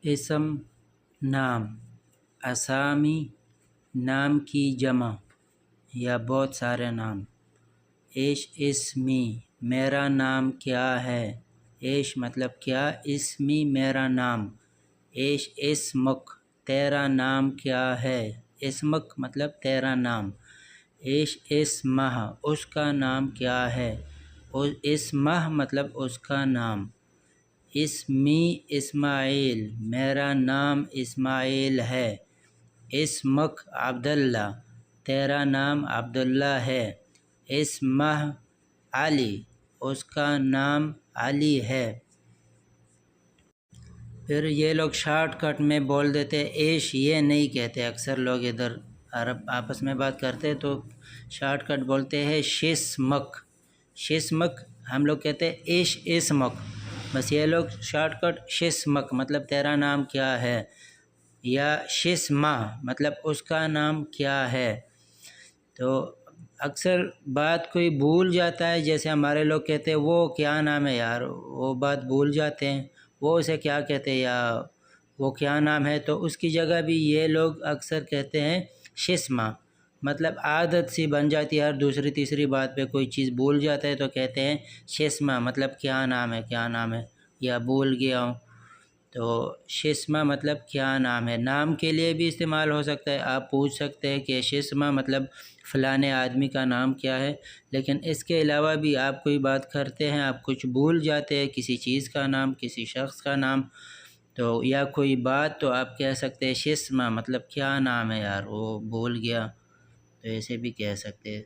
اسم نام، اسامی نام کی جمع یا بہت سارے نام۔ ایش اسمی میرا نام کیا ہے، ایش مطلب کیا، اسمی میرا نام، ایش اسمک تیرا نام کیا ہے، اسمک مطلب تیرا نام، ایش اسمہ اس کا نام کیا ہے، اسمہ مطلب اس کا نام، اسمی اسماعیل میرا نام اسماعیل ہے، اسمک عبداللہ تیرا نام عبداللہ ہے، اسمہ علی اس کا نام علی ہے۔ پھر یہ لوگ شارٹ کٹ میں بول دیتے، ایش یہ نہیں کہتے، اکثر لوگ ادھر عرب آپس میں بات کرتے تو شارٹ کٹ بولتے ہیں شسمک، شسمک ہم لوگ کہتے ہیں ایش اسمک، بس یہ لوگ شارٹ کٹ شسمک مطلب تیرا نام کیا ہے، یا شسمہ مطلب اس کا نام کیا ہے۔ تو اکثر بات کوئی بھول جاتا ہے، جیسے ہمارے لوگ کہتے ہیں وہ کیا نام ہے یار، وہ بات بھول جاتے ہیں، وہ اسے کیا کہتے ہیں یا وہ کیا نام ہے، تو اس کی جگہ بھی یہ لوگ اکثر کہتے ہیں شسمہ، مطلب عادت سی بن جاتی ہے، ہر دوسری تیسری بات پہ کوئی چیز بھول جاتا ہے تو کہتے ہیں شسمہ مطلب کیا نام ہے، کیا نام ہے یا بھول گیا ہوں، تو شسمہ مطلب کیا نام ہے۔ نام کے لیے بھی استعمال ہو سکتا ہے، آپ پوچھ سکتے ہیں کہ شسمہ مطلب فلانے آدمی کا نام کیا ہے، لیکن اس کے علاوہ بھی آپ کوئی بات کرتے ہیں، آپ کچھ بھول جاتے ہیں، کسی چیز کا نام، کسی شخص کا نام، تو یا کوئی بات، تو آپ کہہ سکتے ہیں شسمہ مطلب کیا نام ہے یار، وہ بھول گیا، تو ایسے بھی کہہ سکتے ہیں۔